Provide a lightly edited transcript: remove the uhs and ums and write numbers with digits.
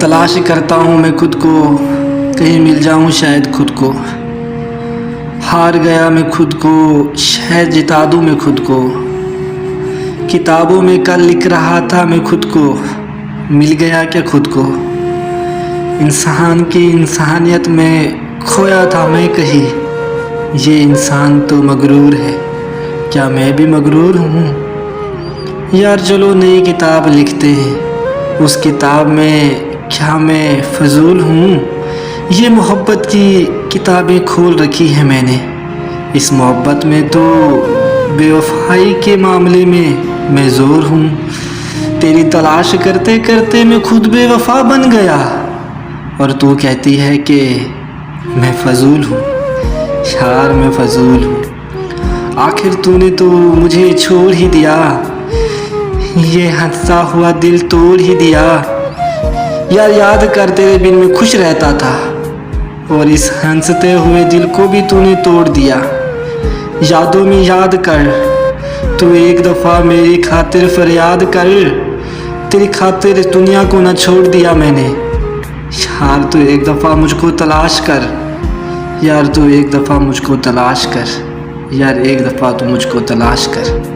तलाश करता हूँ मैं खुद को, कहीं मिल जाऊँ शायद खुद को। हार गया मैं खुद को, शायद जिता दूँ मैं खुद को। किताबों में कल लिख रहा था मैं खुद को, मिल गया क्या खुद को। इंसान की इंसानियत में खोया था मैं कहीं, ये इंसान तो मगरूर है, क्या मैं भी मगरूर हूँ। यार चलो नई किताब लिखते हैं, उस किताब में क्या मैं फजूल हूँ। ये मोहब्बत की किताबें खोल रखी है मैंने, इस मोहब्बत में तो बेवफाई के मामले में मैं ज़ोर हूँ। तेरी तलाश करते करते मैं खुद बेवफा बन गया, और तू कहती है कि मैं फजूल हूँ। यार मैं फजूल हूँ, आखिर तूने तो मुझे छोड़ ही दिया, ये हंसता हुआ दिल तोड़ ही दिया। यार याद कर तेरे बिन मैं खुश रहता था, और इस हंसते हुए दिल को भी तूने तोड़ दिया। यादों में याद कर, तू एक दफ़ा मेरी खातिर फरियाद कर, तेरी खातिर दुनिया को न छोड़ दिया मैंने। यार तू एक दफ़ा मुझको तलाश कर, यार तू एक दफ़ा मुझको तलाश कर, यार एक दफ़ा तू मुझको तलाश कर।